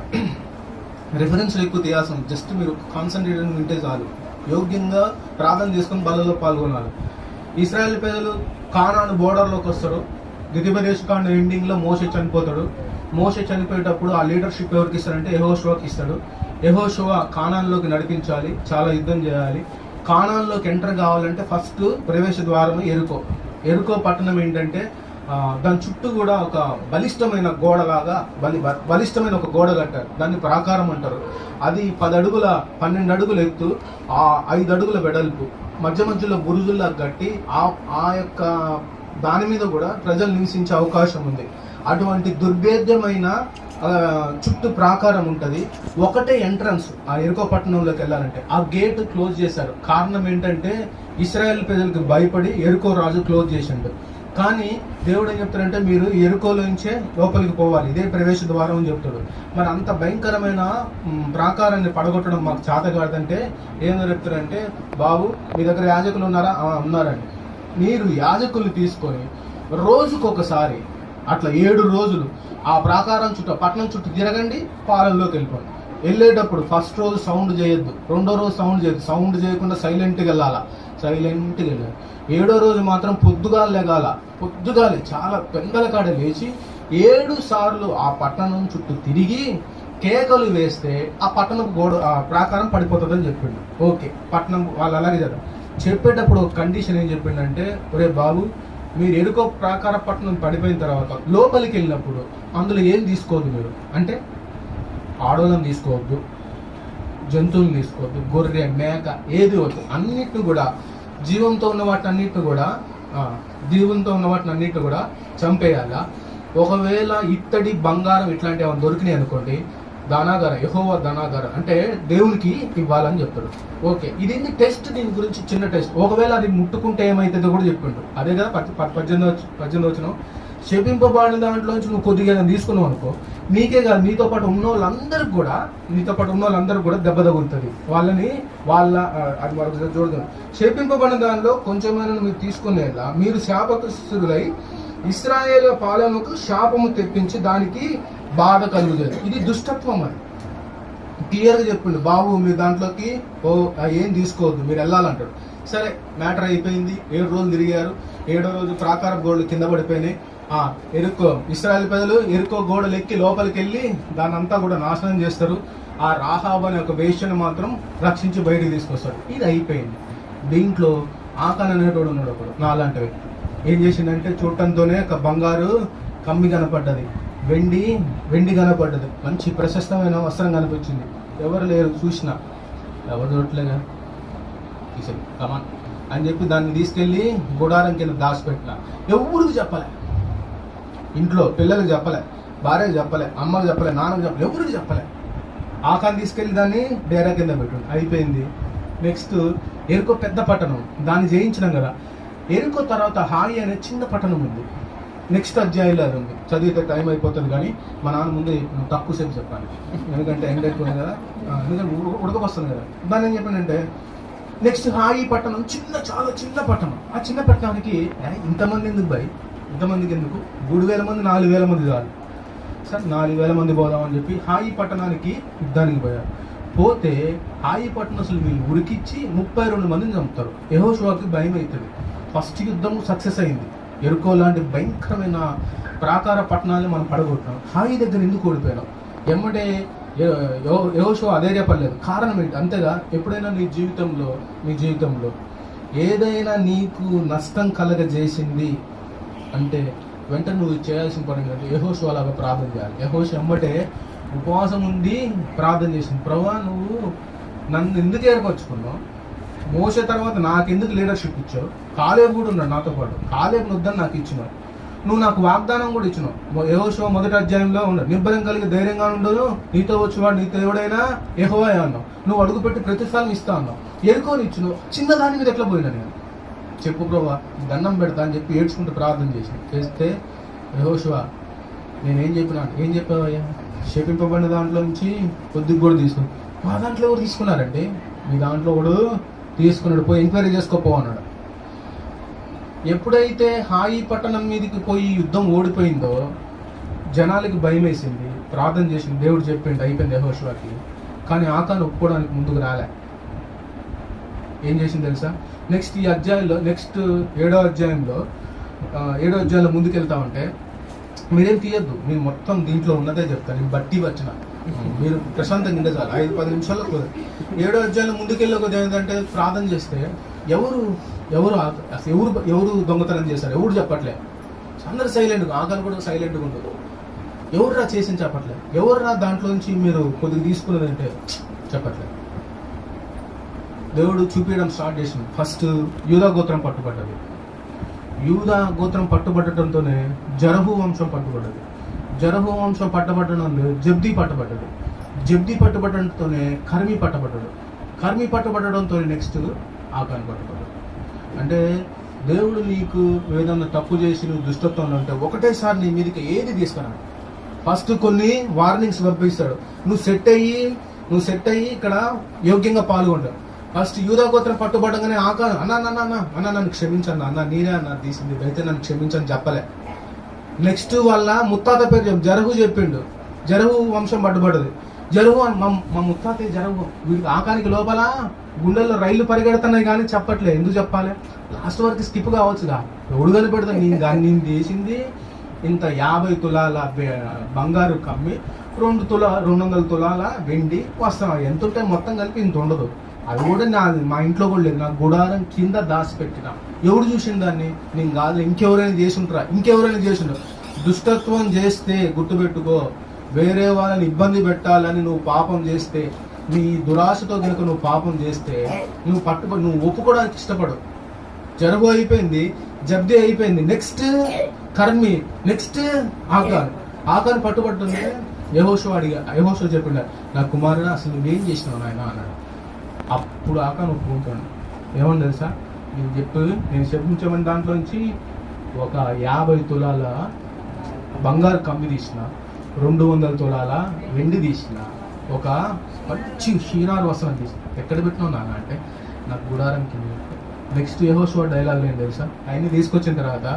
రెఫరెన్స్లు ఎక్కువ తీయాల్సిన, జస్ట్ మీరు కాన్సన్ట్రేట్ వింటే చాలు. యోగ్యంగా ప్రార్థన చేసుకుని బలలో పాల్గొనాలి. ఇశ్రాయేల్ ప్రజలు కానాను బోర్డర్లోకి వస్తారు. ద్వితీయోపదేశకాండ ఎండింగ్లో మోషే చనిపోతాడు. మోషే చనిపోయేటప్పుడు ఆ లీడర్షిప్ ఎవరికి ఇస్తారంటే యెహోషువకి ఇస్తాడు. యెహోషువ కానాన్లోకి నడిపించాలి, చాలా యుద్ధం చేయాలి. కానాన్లోకి ఎంటర్ కావాలంటే ఫస్ట్ ప్రవేశ ద్వారం ఎరుకో పట్టణం ఏంటంటే దాని చుట్టూ కూడా ఒక బలిష్టమైన గోడలాగా బలిష్టమైన ఒక గోడ కట్టారు. దాన్ని ప్రాకారం అంటారు. అది 10 అడుగుల 12 అడుగుల ఎత్తు, 5 అడుగుల వెడల్పు, మధ్యలో బురుజుల్లా కట్టి ఆ యొక్క దాని మీద కూడా ప్రజలు నివసించే అవకాశం ఉంది. అటువంటి దుర్భేద్యమైన చుట్టూ ప్రాకారం ఉంటుంది. ఒకటే ఎంట్రన్స్ ఆ ఎరుకో పట్టణంలోకి వెళ్ళాలంటే. ఆ గేట్ క్లోజ్ చేశారు. కారణం ఏంటంటే ఇశ్రాయేల్ ప్రజలకు భయపడి ఎరుకో రాజు క్లోజ్ చేసిండు. కానీ దేవుడు ఏం చెప్తాడంటే, మీరు ఎరుకోలోంచే లోపలికి పోవాలి, ఇదే ప్రవేశ ద్వారం అని చెప్తాడు. మరి అంత భయంకరమైన ప్రాకారాన్ని పడగొట్టడం మాకు చేత కాదంటే ఏం చెప్తారంటే, బాబు మీ దగ్గర యాజకులు ఉన్నారా? ఉన్నారండి. మీరు యాజకులు తీసుకొని రోజుకొకసారి అట్లా 7 రోజులు ఆ ప్రాకారం చుట్టూ పట్టణం చుట్టూ తిరగండి, పాలనలోకి వెళ్ళిపోండి. వెళ్ళేటప్పుడు ఫస్ట్ రోజు సౌండ్ చేయొద్దు, రెండో రోజు సౌండ్ చేయొద్దు, సౌండ్ చేయకుండా సైలెంట్గా వెళ్ళాలి. 7వ రోజు మాత్రం పొద్దుగాలే చాలా పెందల కాడ లేచి 7 సార్లు ఆ పట్టణం చుట్టూ తిరిగి కేకలు వేస్తే ఆ పట్టణపు ఆ ప్రాకారం పడిపోతుందని చెప్పిండు. ఓకే, పట్టణం వాళ్ళు అలాగే చెప్పేటప్పుడు ఒక కండిషన్ ఏం చెప్పిండంటే, ఒరే బాబు, మీరు ఎరుకో ప్రాకార పట్టణం పడిపోయిన తర్వాత లోపలికి వెళ్ళినప్పుడు అందులో ఏం తీసుకోవద్దు మీరు అంటే, ఆడోళ్ళని తీసుకోవద్దు, జంతువులను తీసుకోవద్దు, గొర్రె మేక ఏది వద్దు, అన్నిటిని కూడా జీవంతో ఉన్న వాటిని అన్నిటిని కూడా చంపేయాలా. ఒకవేళ ఇత్తడి బంగారం ఇట్లాంటివి ఏమైనా దొరికినాయి అనుకోండి, ధనాగారం, యెహోవా ధనాగారం అంటే దేవునికి ఇవ్వాలని చెప్తాడు. ఓకే, ఇది టెస్ట్, దీని గురించి చిన్న టెస్ట్. ఒకవేళ అది ముట్టుకుంటే ఏమైతుందో కూడా చెప్పిండు. అదే కదా 18 వచ్చిన శపింపబడిన దాంట్లోంచి నువ్వు కొద్దిగా తీసుకున్నావు అనుకో, నీకే కాదు నీతో పాటు ఉన్న వాళ్ళందరికి కూడా దెబ్బ తగులుతుంది. అది మరొక చూడదు. శపింపబడిన దానిలో కొంచెమైనా మీరు తీసుకునేలా మీరు శాపగ్రస్తులై ఇశ్రాయేలు పాలనకు శాపము తెప్పించి దానికి బాధ కలుగుతుంది. ఇది దుష్టత్వం అని క్లియర్గా చెప్పిండు. బాబు మీరు దాంట్లోకి ఏం తీసుకోవద్దు, మీరు వెళ్ళాలంటాడు. సరే, మ్యాటర్ అయిపోయింది. 7 రోజులు తిరిగారు. 7వ రోజు ప్రాకార గోడలు కింద పడిపోయినాయి. ఇశ్రాయేల్ ప్రజలు ఎరుకో గోడలు ఎక్కి లోపలికి వెళ్ళి దాని అంతా కూడా నాశనం చేస్తారు. ఆ రాహాబు అనే ఒక వేశ్యను మాత్రం రక్షించి బయటికి తీసుకొస్తాడు. ఇది అయిపోయింది. దీంట్లో ఆకాన్ అనేటోడు ఉన్నాడు ఒకడు, నాలాంటి వ్యక్తి. ఏం చేసిందంటే, చూడటంతోనే ఒక బంగారు కమ్మి కనపడ్డది, వెండి కనపడ్డది, మంచి ప్రశస్తమైన వస్త్రం కనిపించింది. ఎవరు లేరు, చూసినా ఎవరు చూడట్లేగా, తీసేది కమాన్ అని చెప్పి దాన్ని తీసుకెళ్ళి గుడారం కింద దాచిపెట్టిన. ఎవరికి చెప్పలే, ఇంట్లో పిల్లలకు చెప్పలే, భార్యకు చెప్పలే, అమ్మకు చెప్పలే, నాన్నకు చెప్పలే, ఎవరికి చెప్పలే. ఆకాన్ తీసుకెళ్ళి దాన్ని డేరా కింద పెట్టు. అయిపోయింది. నెక్స్ట్ ఎరుకో పెద్ద పట్టణం, దాన్ని జయించినాం కదా. ఎరుకో తర్వాత హాయి అనే చిన్న పట్టణం ఉంది. నెక్స్ట్ అధ్యాయంలో అది ఉంది. చదివితే టైం అయిపోతుంది, కానీ మా నాన్న ముందు తక్కువ సేపు చెప్పాలి, ఎందుకంటే ఎండ్ అయిపోయింది కదా, ఎందుకంటే ఉడకపోస్తుంది కదా. దాన్ని ఏం చెప్పానంటే, నెక్స్ట్ హాయి పట్టణం చాలా చిన్న పట్టణం. ఆ చిన్న పట్టణానికి ఇంతమంది ఎందుకు ఇంతమందికి ఎందుకు? 3,000 మంది 4,000 మంది చాలు. సార్ 4,000 మంది పోదామని చెప్పి హాయి పట్టణానికి యుద్ధానికి పోయారు. పోతే హాయి పట్టణం అసలు వీళ్ళు ఉరికిచ్చి 32 మందిని చంపుతారు. యెహోషువకి భయం అవుతుంది. ఫస్ట్ యుద్ధం సక్సెస్ అయింది. ఎరుకో లాంటి భయంకరమైన ప్రాకార పట్టణాన్ని మనం పడగొట్టాం. హాయి దగ్గర ఎందుకు ఓడిపోయినాం? ఎమ్మటే యెహోషువ అధైర్యపడలేదు. కారణం ఏంటి? అంతేగా, ఎప్పుడైనా నీ జీవితంలో ఏదైనా నీకు నష్టం కలగజేసింది అంటే వెంటనే నువ్వు చేయాల్సిన పని ఏంటంటే యెహోషువ అలాగా ప్రార్థన చేయాలి. యెహోషువ ఎమ్మటే ఉపవాసం ఉండి ప్రార్థన చేసింది. ప్రభువా, నువ్వు నన్ను ఎందుకు ఏర్పరచుకున్నావు? మోసే తర్వాత నాకెందుకు లీడర్షిప్ ఇచ్చావు? కాలేబు కూడా ఉన్నాడు నాతో పాటు, కాలేబుని వద్దని నాకు ఇచ్చినావు. నువ్వు నాకు వాగ్దానం కూడా ఇచ్చినావు. యెహోషువ 1వ అధ్యాయంలో ఉండదు, నిబ్బరం కలిగి ధైర్యంగా ఉండదు, నీతో వచ్చేవాడు నీతో ఎవడైనా యెహోవాయే అన్నావు. నువ్వు అడుగుపెట్టి ప్రతిఫలం ఇస్తా అన్నావు. ఎరుకోని ఇచ్చినావు, చిన్నదాని మీద ఎట్లా పోయినా నేను? చెప్పు ప్రభువా, దండం పెడతా అని చెప్పి ఏడ్చుకుంటూ ప్రార్థన చేస్తే యెహోషువ నేనేం చెప్పినాను? ఏం చెప్పావయ్యా? శపింపబడిన దాంట్లో నుంచి కొద్దిగా కూడా తీసుకుని, మా దాంట్లో ఎవరు తీసుకున్నారంటే, మీ దాంట్లో కూడా తీసుకున్నాడు, పోయి ఎంక్వైరీ చేసుకోపో అన్నాడు. ఎప్పుడైతే హాయి పట్టణం మీదకి పోయి యుద్ధం ఓడిపోయిందో జనాలకి భయం వేసింది, ప్రార్థన చేసింది, దేవుడు చెప్పిండు అయిపోయింది యెహోషువకి. కానీ ఆకాను ఒప్పుకోవడానికి ముందుకు రాలే. ఏం చేసింది తెలుసా? నెక్స్ట్ ఈ అధ్యాయంలో, నెక్స్ట్ 7వ అధ్యాయంలో ముందుకు వెళ్తా ఉంటే, మీరేం తీయద్దు, మీరు మొత్తం దీంట్లో ఉన్నదే చెప్తాను, నేను బట్టి వచ్చిన, మీరు ప్రశాంతంగా ఉండే చాలు, 5-10 నిమిషాల్లో 7వ అధ్యాయంలో ముందుకెళ్ళి ఒక ఏంటంటే ప్రార్థన చేస్తే ఎవరు దొంగతనం చేశారు ఎవరు చెప్పట్లే. అందరు సైలెంట్గా, ఆకాను కూడా సైలెంట్గా ఉండదు. ఎవర్రా చేసింది చెప్పట్లే. ఎవర్రా దాంట్లో నుంచి మీరు కొద్దిగా తీసుకున్నదంటే చెప్పట్లే. దేవుడు చూపించడం స్టార్ట్ చేసింది. ఫస్ట్ యూదా గోత్రం పట్టుబడ్డది. యూదా గోత్రం పట్టుబట్టడంతోనే జరహు వంశం పట్టుబడ్డది. జరహు వంశం పట్టబట్టడంలో జబ్దీ పట్టబడ్డది. జబ్దీ పట్టుబట్టడంతోనే కర్మి పట్టబడ్డాడు. కర్మి పట్టబడడంతో నెక్స్ట్ ఆకాను పట్టబడ్డాడు. అంటే దేవుడు నీకు ఏదన్నా తప్పు చేసి నువ్వు దుష్టత్వంలో ఉంటే ఒకటేసారి నీ మీదకి ఏది తీసుకున్నాడు. ఫస్ట్ కొన్ని వార్నింగ్స్ పంపిస్తాడు. నువ్వు సెట్ అయ్యి ఇక్కడ యోగ్యంగా పాల్గొంటావు. ఫస్ట్ యూదా గోత్రం పట్టుబడగానే ఆకాను అన్న నన్ను క్షమించండి అన్న, నేనే అన్న తీసింది, అయితే నన్ను క్షమించని చెప్పలే. నెక్స్ట్ వాళ్ళ ముత్తాత పేరు జరహు చెప్పిండు. జరహు వంశం పట్టుబడ్డది. జరహు మా ముత్తాత జరహు, వీడికి ఆకానికి లోపల గుండెల్లో రైళ్లు పరిగెడుతున్నాయి కానీ చెప్పట్లే. ఎందుకు చెప్పాలి? లాస్ట్ వరకు స్కిప్ కావచ్చుగా, ఎవడు కనిపెడతా. నేను చేసింది ఇంత 50 తులాల బంగారు కమ్మి 200 తులాల వెండి వస్తాం, ఎంత ఉంటే మొత్తం కలిపి ఇంత ఉండదు. అది కూడా మా ఇంట్లో కూడా లేదు, నా గుడారం కింద దాచిపెట్టిన. ఎవడు చూసిన దాన్ని? నేను కాదు, ఇంకెవరైనా చేసుంటారు. దుష్టత్వం చేస్తే గుర్తుపెట్టుకో, వేరే వాళ్ళని ఇబ్బంది పెట్టాలని నువ్వు పాపం చేస్తే, నీ దురాశతో కనుక నువ్వు పాపం చేస్తే నువ్వు ఒప్పుకోవడానికి ఇష్టపడు. జరబు అయిపోయింది, జబ్ది అయిపోయింది, నెక్స్ట్ కర్మి, నెక్స్ట్ ఆకాను పట్టుబట్టుంది. యెహోషువ చెప్పిండు, నా కుమారుడు అసలు నువ్వేం చేసినావు నాయన అన్నాడు. అప్పుడు ఆకాను ఒప్పుకుంటాడు. ఏమన్నా తెలుసా? నేను చెప్పించమని దాంట్లోంచి ఒక 50 తులాల బంగారు కమ్మి తీసిన, 200 తులాల వెండి తీసిన, ఒక మంచి షీనారు వస్త్రం తీసిన. ఎక్కడ పెట్టినావు నాన్న అంటే, నాకు గుడారం కింద. నెక్స్ట్ యెహోషువ డైలాగ్ ఏం తెలుసా? ఆయన్ని తీసుకొచ్చిన తర్వాత,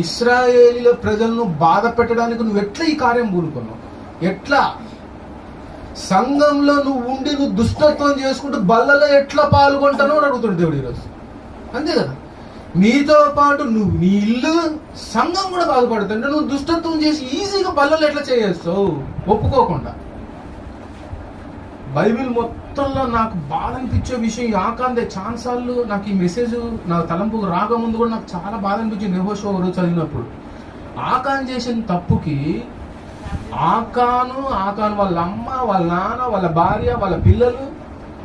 ఇశ్రాయేలీల ప్రజలను బాధ పెట్టడానికి నువ్వు ఎట్లా ఈ కార్యం పూనుకున్నావు? ఎట్లా సంఘంలో నువ్వు దుష్టత్వం చేసుకుంటూ బల్లలో ఎట్లా పాల్గొంటానో అని అడుగుతాడు దేవుడు ఈరోజు. అంతే కదా, నీతో పాటు నీ ఇల్లు సంఘం కూడా బాధపడుతుంటే నువ్వు దుష్టత్వం చేసి ఈజీగా బల్లలో ఎట్లా చేస్తావు ఒప్పుకోకుండా. బైబిల్ మొత్తంలో నాకు బాధ అనిపించే విషయం ఆకాందే. ఛాన్సార్లు నాకు ఈ మెసేజ్ నా తలంపుకు రాకముందు కూడా నాకు చాలా బాధ అనిపించింది. యెహోషువ రోజు చదివినప్పుడు ఆకాన్ చేసిన తప్పుకి ఆకాను వాళ్ళ అమ్మ, వాళ్ళ నాన్న, వాళ్ళ భార్య, వాళ్ళ పిల్లలు,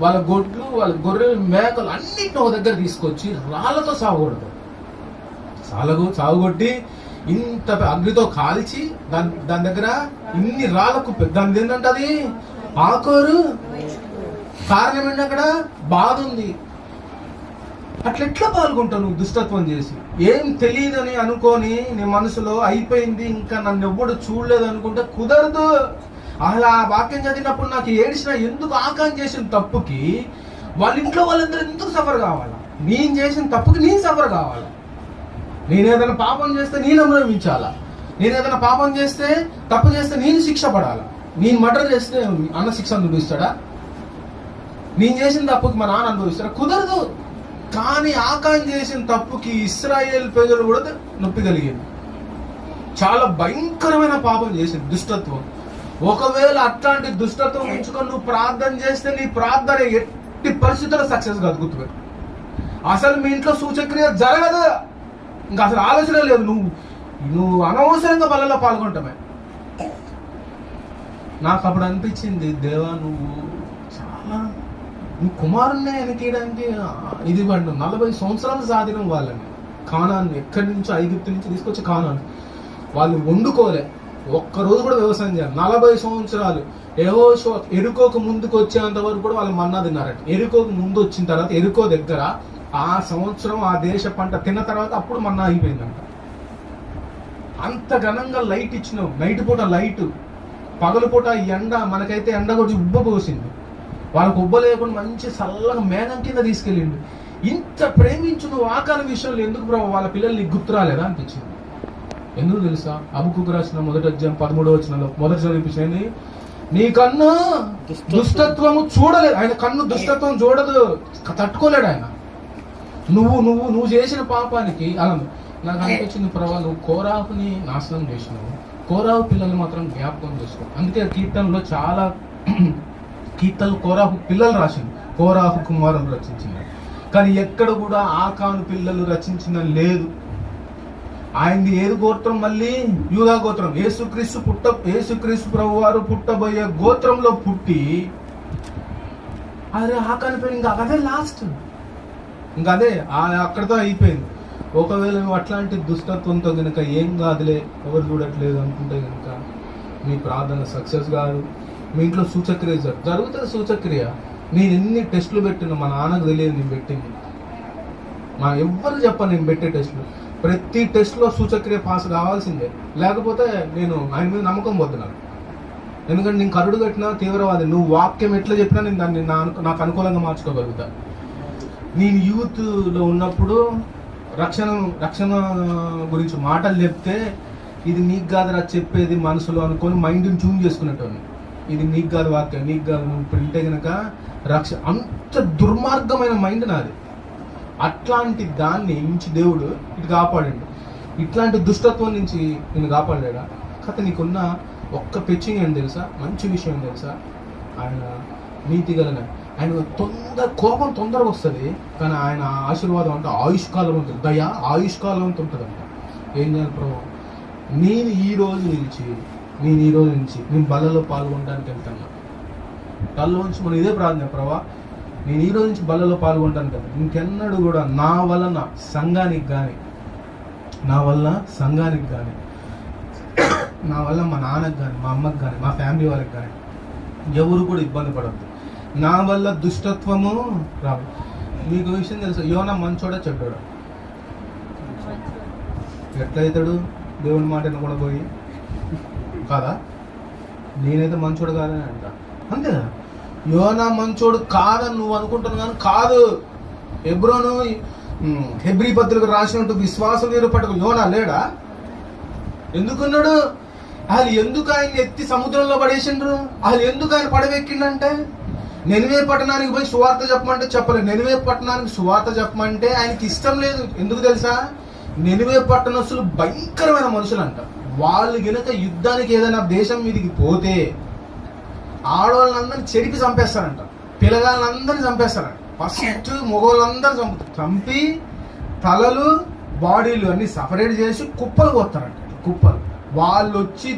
వాళ్ళ గొడ్లు, వాళ్ళ గొర్రెలు, మేకలు అన్నిటిని ఒక దగ్గర తీసుకొచ్చి రాళ్లతో సాగుగొట్టి ఇంత అగ్నితో కాల్చి దాని దగ్గర ఇన్ని రాళ్ళకు దాని ఏంటంటే అది ఆకోరు. కారణం ఏంటి? అక్కడ బాధ ఉంది. అట్లెట్లా పాల్గొంటావు నువ్వు దుష్టత్వం చేసి? ఏం తెలియదని అనుకొని నీ మనసులో అయిపోయింది, ఇంకా నన్ను ఎవ్వడు చూడలేదు అనుకుంటే కుదరదు. అలా ఆ వాక్యం చదివినప్పుడు నాకు ఏడిసిన, ఎందుకు ఆకాన్ చేసిన తప్పుకి వాళ్ళ ఇంట్లో వాళ్ళందరూ ఎందుకు సఫర్ కావాలా? నేను చేసిన తప్పుకి నేను సఫర్ కావాలా? నేను ఏదైనా పాపం చేస్తే నేను అనుభవించాలా? నేను ఏదైనా పాపం చేస్తే, తప్పు చేస్తే నేను శిక్ష పడాలా? నేను మర్డర్ చేస్తే అన్న శిక్ష అనుభవిస్తాడా? నేను చేసిన తప్పుకి మా నాన్న అనుభవిస్తాడా? కుదరదు. కానీ ఆకాన్ చేసిన తప్పుకి ఇశ్రాయేల్ ప్రజలు కూడా నొప్పి కలిగింది. చాలా భయంకరమైన పాపం చేసింది, దుష్టత్వం. ఒకవేళ అట్లాంటి దుష్టత్వం ఉంచుకొని నువ్వు ప్రార్థన చేస్తే నీ ప్రార్థన ఎట్టి పరిస్థితుల్లో సక్సెస్ కాదు, గుర్తుపెట్టు. అసలు మీ ఇంట్లో సూచక్రియ జరగదు, ఇంకా అసలు ఆలోచన లేదు. నువ్వు అనవసరంగా బలలో పాల్గొంటామే. నాకు అప్పుడు అనిపించింది, దేవా నువ్వు కుమారుణ్ణి వెనకేయడానికి ఇది పడ్డు 40 సంవత్సరాలు సాధినం వాళ్ళని. కానాన్ ఎక్కడి నుంచో ఐగుప్తు నుంచి తీసుకొచ్చి కానాన్ వాళ్ళు వండుకోలే, ఒక్కరోజు కూడా వ్యవసాయం చేయాలి. 40 సంవత్సరాలు ఎరుకోకు ముందుకు వచ్చేంత వరకు కూడా వాళ్ళు మన్నా తిన్నారట. ఎరుకోకు ముందు వచ్చిన తర్వాత ఎరుకో దగ్గర ఆ సంవత్సరం ఆ దేశ పంట తిన్న తర్వాత అప్పుడు మన్నా అయిపోయిందంట. అంత ఘనంగా లైట్ ఇచ్చినావు. నైట్ పూట లైట్, పగలు పూట ఎండ, మనకైతే ఎండ కొట్టి ఉబ్బపోసింది, వాళ్ళకు ఉబ్బ లేకుండా మంచి చల్లగా మేఘం కింద తీసుకెళ్ళిండు. ఇంత ప్రేమించు నువ్వు ఆకార విషయంలో ఎందుకు ప్రభావ వాళ్ళ పిల్లల్ని గుర్తు రాలేదా అనిపించింది. ఎందుకు తెలుసా? హబక్కూకు రాసిన 1వ అధ్యాయం 13వ వచనంలో మొదటి చదివించింది, నీ కన్ను దుష్టత్వము చూడలేదు. ఆయన కన్ను దుష్టత్వం చూడదు, తట్టుకోలేడు ఆయన. నువ్వు చేసిన పాపానికి అలా నాకు అనిపించింది ప్రభావ, నువ్వు కోరాహుని నాశనం చేసినావు, కోరాహు పిల్లల్ని మాత్రం జ్ఞాపకం చేసుకో. అందుకే కీర్తనలో చాలా కీర్తనలు కోరాహు పిల్లలు రాసింది, కోరాహు కుమారులు రచించింది. కానీ ఎక్కడ కూడా ఆకాను పిల్లలు రచించిన లేదు. ఆయనది ఏది గోత్రం? మళ్ళీ యూదా గోత్రం. యేసుక్రీస్తు ప్రభు వారు పుట్టబోయే గోత్రంలో పుట్టి అరే ఆకాను పేరు ఇంకా అదే లాస్ట్, ఇంకా అదే అక్కడితో అయిపోయింది. ఒకవేళ నువ్వు అట్లాంటి దుష్టత్వంతో కనుక ఏం కాదులే, ఎవరు చూడట్లేదు అనుకుంటే కనుక మీ ప్రార్థన సక్సెస్ కాదు. మీ ఇంట్లో సూచక్రియ జరుగుతుంది. సూచక్రియ నేను ఎన్ని టెస్టులు పెట్టినా మా నాన్నకు తెలియదు నేను పెట్టింది, మా ఎవ్వరు చెప్పను నేను పెట్టే టెస్టులు. ప్రతి టెస్ట్లో సూచక్రియ పాస్ కావాల్సిందే, లేకపోతే నేను ఆయన మీద నమ్మకం పోతున్నాను. ఎందుకంటే నేను కరుడు కట్టినా తీవ్రవాది, నువ్వు వాక్యం ఎట్లా చెప్పినా నేను దాన్ని నాకు అనుకూలంగా మార్చుకోగలుగుతా. నేను యూత్లో ఉన్నప్పుడు రక్షణ గురించి మాటలు చెప్తే ఇది నీకు కాదురా చెప్పేది మనసులో అనుకొని మైండ్ని ట్యూన్ చేసుకునేటోని. ఇది నీకు కాదు వాక్యం, నీకు కాదు, నువ్వు ఇప్పుడు వింటే కనుక అంత దుర్మార్గమైన మైండ్ నాది. అట్లాంటి దాన్ని నుంచి దేవుడు ఇటు కాపాడండి. ఇట్లాంటి దుష్టత్వం నుంచి నేను కాపాడలేడా? కథ నీకున్న ఒక్క పిచ్చింగ్ ఏం తెలుసా? మంచి విషయం తెలుసా? ఆయన నీతిగలన, ఆయన కోపం తొందరగా వస్తుంది, కానీ ఆయన ఆశీర్వాదం అంటే ఆయుష్కాలం ఉంటుంది, దయ ఆయుష్కాలం అంత ఉంటుందంట. ఏం చేయాలి ప్రభు? నేను ఈ రోజు నుంచి నేను బలలో పాల్గొనడానికి వెళ్తాను. బలలో నుంచి మనం ఇదే ప్రార్థన, ప్రభా నేను ఈ రోజు నుంచి బలలో పాల్గొంటాను కదా, ఇంకెన్నడూ కూడా నా వలన సంఘానికి కానీ నా వల్ల మా నాన్నకు కానీ మా అమ్మకి కానీ మా ఫ్యామిలీ వాళ్ళకి కానీ ఎవరు కూడా ఇబ్బంది పడద్దు. నా వల్ల దుష్టత్వము రాదు. మీకు విషయం తెలుసు, యోనా మంచోడా చెడ్డోడా? ఎట్లయితాడు? దేవుని మాట కూడా పోయి కాదా? నేనైతే మంచోడు కాదని అంట, అంతే కదా. యోనా మంచోడు కాదని నువ్వు అనుకుంటున్నావు కానీ కాదు. హెబ్రీ పత్రిక రాసినట్టు విశ్వాసం వీరు పట్టుకు యోనా లేడా? ఎందుకున్నాడు? వాళ్ళు ఎందుకు ఆయన ఎత్తి సముద్రంలో పడేసిండ్రు? వాళ్ళు ఎందుకు ఆయన పడవెక్కిండంటే, నెనివే పట్టణానికి పోయి సువార్త చెప్పమంటే చెప్పలేదు. నెనివే పట్టణానికి సువార్త చెప్పమంటే ఆయనకి ఇష్టం లేదు. ఎందుకు తెలుసా? నెనివే పట్టణస్తులు భయంకరమైన మనుషులు అంట. వాళ్ళు గనక యుద్ధానికి ఏదైనా దేశం మీదకి పోతే ఆడవాళ్ళందరినీ చెరిపి చంపేస్తారంట, పిల్లగాళ్ళందరినీ చంపేస్తారంట. ఫస్ట్ మగవాళ్ళందరూ చంపి తలలు బాడీలు అన్ని సపరేట్ చేసి కుప్పలు పోతారంట. కుప్పలు వాళ్ళు వచ్చి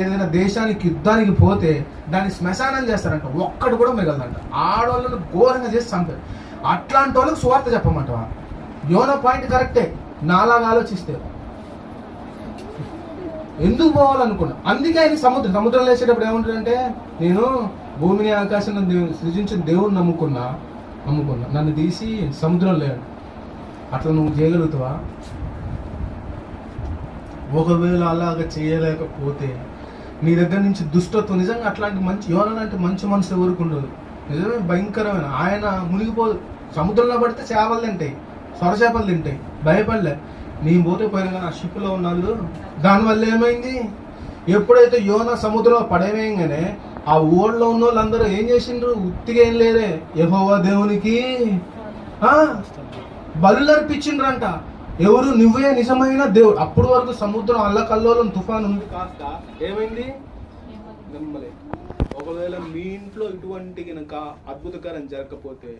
ఏదైనా దేశానికి యుద్ధానికి పోతే దాన్ని శ్మశానం చేస్తారంట, ఒక్కడు కూడా మిగలదంట. ఆడవాళ్ళను ఘోరంగా చేసి చంపారు. అట్లాంటి వాళ్ళకి సువార్త చెప్పమంటవా? యోనా పాయింట్ కరెక్టే, నాలాగా ఆలోచిస్తే ఎందుకు పోవాలనుకున్నా. అందుకే ఆయన సముద్రం లేచేటప్పుడు ఏమంటాడంటే, నేను భూమిని ఆకాశం సృజించిన దేవుని నమ్ముకున్నా, నన్ను తీసి సముద్రం లేడు. అట్లా నువ్వు చేయగలుగుతావా? ఒకవేళ అలాగ చేయలేకపోతే నీ దగ్గర నుంచి దుష్టత్వం నిజంగా అట్లాంటి యోనా లాంటి మంచి మనసు ఎవరికి ఉండదు. నిజమే భయంకరమైన. ఆయన మునిగిపోదు. సముద్రంలో పడితే చేపలు తింటాయి, సొరచేపలు తింటాయి, భయపడలే. నేను పోతే పోయిన కానీ ఆ షిప్లో ఉన్నాళ్ళు. దానివల్ల ఏమైంది? ఎప్పుడైతే యోనా సముద్రంలో పడవేయంగానే ఆ ఓడ్లో ఉన్న వాళ్ళందరూ ఏం చేసిండ్రు? ఉత్తిగా ఏం లేరే, యెహోవా దేవునికి బలులు అర్పించిండ్రంట. ఎవరు? నువ్వే నిజమైన దేవుడు. అప్పుడు వరకు సముద్రం అల్లకల్లోలం తుఫాన్ ఉంది, కాస్త ఏమైంది? నమ్మలే. ఒకవేళ మీ ఇంట్లో ఇటువంటి కనుక అద్భుతకరం జరగకపోతే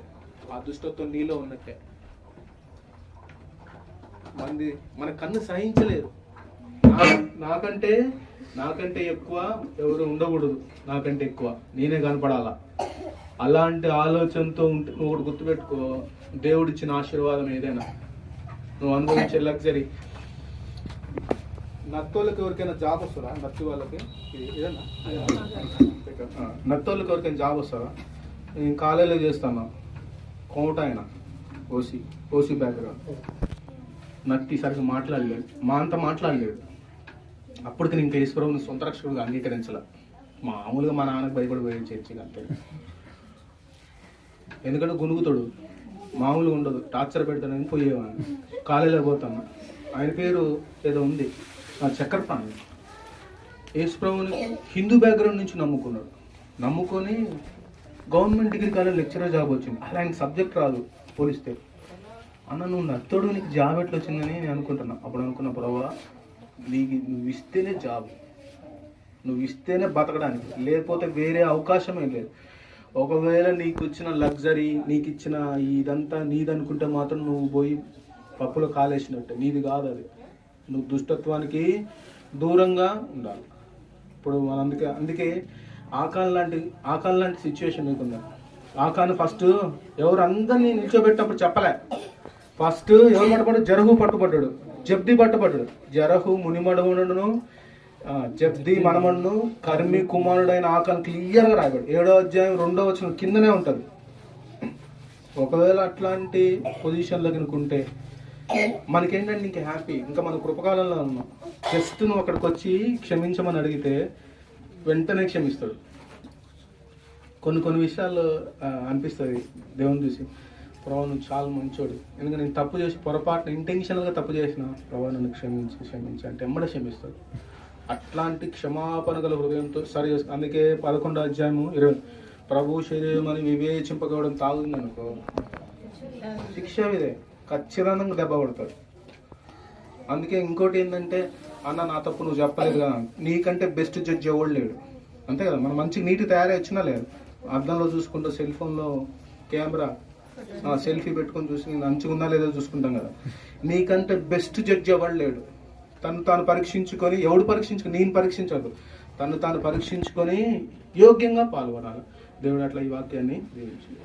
ఆ దుష్టత్వం నీలో ఉన్నట్టే. మన కన్ను సహించలేదు. నాకంటే ఎక్కువ ఎవరు ఉండకూడదు, నాకంటే ఎక్కువ నేనే కనపడాలా. అలాంటి ఆలోచనతో ఉంటే నువ్వు గుర్తుపెట్టుకో, దేవుడిచ్చిన ఆశీర్వాదం ఏదైనా నువ్వు అనుభవించే లగ్జరీ. నత్తోళ్ళకి ఎవరికైనా జాబ్ వస్తుందా? నత్తి వాళ్ళకి ఏదన్నా నత్తోళ్ళకి ఎవరికైనా జాబ్ వస్తుందా? నేను కాలేజీలో చేస్తాను, కోట ఆయన ఓసీ బ్యాక్గ్రౌండ్. నత్తి సరిగ్గా మాట్లాడలేడు, మా అంత మాట్లాడలేడు. అప్పటికి నేను కేశవరావుని సొంత రక్షకుడుగా అంగీకరించాల. మామూలుగా మా నాన్నకు భయపడిపోయే చర్చిగా అంతే. ఎందుకంటే గునుగుతాడు, మామూలుగా ఉండదు, టార్చర్ పెడతానని పోయేవాడిని. కాలేజీలో పోతాను, ఆయన పేరు ఏదో ఉంది చక్రపాణి. యేసుప్రభుని హిందూ బ్యాక్గ్రౌండ్ నుంచి నమ్ముకొని government degree college lecturer job వచ్చింది. అలా ఆయనకి సబ్జెక్ట్ రాదు పోలిస్తే. అన్న నువ్వు నత్తోడు, నీకు జాబ్ ఎట్లా వచ్చిందని నేను అనుకుంటున్నా. అప్పుడు అనుకున్న ప్రభావ నువ్వు ఇస్తేనే జాబ్, నువ్వు ఇస్తేనే బతకడానికి, లేకపోతే వేరే అవకాశమే లేదు. ఒకవేళ నీకు ఇచ్చిన లగ్జరీ, నీకు ఇచ్చిన ఇదంతా నీదనుకుంటే మాత్రం నువ్వు పోయి పప్పులో కాలేసినట్టే. నీది కాదు అది. నువ్వు దుష్టత్వానికి దూరంగా ఉండాలి. ఇప్పుడు అందుకే ఆకాన్ లాంటి సిచ్యువేషన్ నీకుందా. ఆకాన్ ఫస్ట్ ఎవరు అందరినీ నిల్చోబెట్టినప్పుడు చెప్పలే. ఫస్ట్ ఎవరు పట్టుబడ్డాడు? జరహు పట్టుబడ్డాడు, జబ్ది పట్టుబడ్డాడు. జరహు మునిమడవుడును, జబ్ది మనమడును, కర్మి కుమారుడైన ఆకాన్ క్లియర్గా రాయబడు. 7వ అధ్యాయం 2వ వచనం కిందనే ఉంటుంది. ఒకవేళ అట్లాంటి పొజిషన్లో కనుకుంటే మనకేంటంటే ఇంకా హ్యాపీ, ఇంకా మన కృపకాలంలో ఉన్నాం. జస్ట్ నువ్వు అక్కడికి వచ్చి క్షమించమని అడిగితే వెంటనే క్షమిస్తాడు. కొన్ని విషయాలు అనిపిస్తుంది దేవుని చూసి, ప్రభావ నువ్వు చాలా మంచోడు, ఎందుకంటే నేను తప్పు చేసి పొరపాటున ఇంటెన్షనల్గా తప్పు చేసిన, ప్రభావ నన్ను క్షమించి అంటే ఎమ్మడే క్షమిస్తాడు. అట్లాంటి క్షమాపణ గల హృదయంతో సరి చేస్తాడు. అందుకే 11వ అధ్యాయము 20 ప్రభు శరీరం అని వివేచింపకపోవడం తాగుతుంది అనుకో, శిక్ష ఇదే, ఖచ్చితంగా దెబ్బ పడతాడు. అందుకే ఇంకోటి ఏంటంటే, అన్న నా తప్పు నువ్వు చెప్పలేదు కదా, నీకంటే బెస్ట్ జడ్జి ఎవడు లేడు. అంతే కదా, మనం మంచి నీటి తయారై వచ్చినా లేదు, అద్దంలో చూసుకుంటూ సెల్ ఫోన్లో కెమెరా సెల్ఫీ పెట్టుకొని చూసి నేను మంచిగా ఉందా లేదో చూసుకుంటాం కదా. నీకంటే బెస్ట్ జడ్జి ఎవడు లేడు. తాను పరీక్షించుకొని, ఎవడు పరీక్షించుకొని, నేను పరీక్షించదు, తాను పరీక్షించుకొని యోగ్యంగా పాల్గొనాలి. దేవుడు అట్లా ఈ వాక్యాన్ని దీవించాడు.